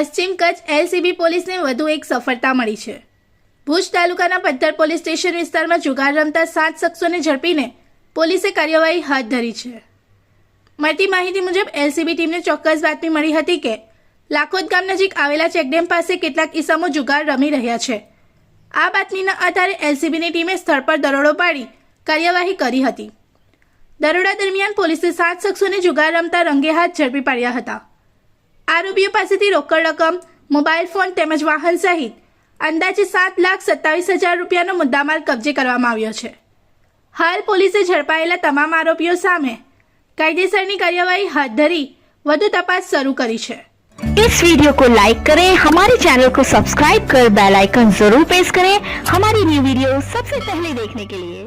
પશ્ચિમ કચ્છ એલસીબી પોલીસને વધુ એક સફળતા મળી છે। ભુજ તાલુકાના પદ્ધર પોલીસ સ્ટેશન વિસ્તારમાં જુગાર રમતા 7 શખ્સોને ઝડપીને પોલીસે કાર્યવાહી હાથ ધરી છે। મળતી માહિતી મુજબ એલસીબી ટીમને ચોક્કસ બાતમી મળી હતી કે લાખોદ ગામ નજીક આવેલા ચેકડેમ પાસે કેટલાક ઈસમો જુગાર રમી રહ્યા છે। આ બાતમીના આધારે એલસીબીની ટીમે સ્થળ પર દરોડો પાડી કાર્યવાહી કરી હતી। દરોડા દરમિયાન પોલીસે 7 શખ્સોને જુગાર રમતા રંગે હાથ ઝડપી પાડ્યા હતા। આરોપીઓ પાસેથી રોકડ રકમ, મોબાઈલ ફોન તેમજ વાહન સહિત અંદાજે 7,27,000 રૂપિયાનો મુદ્દામાલ કબજે કરવામાં આવ્યો છે। હાલ પોલીસે ઝડપાયેલા તમામ આરોપીઓ સામે कायदेसर कार्यवाही हाथ धरी વધુ तपास शुरू करी है। इस वीडियो को लाइक करें, हमारे चैनल को सब्सक्राइब कर बेल आइकन जरूर प्रेस करें हमारी न्यू वीडियो सबसे पहले देखने के लिए।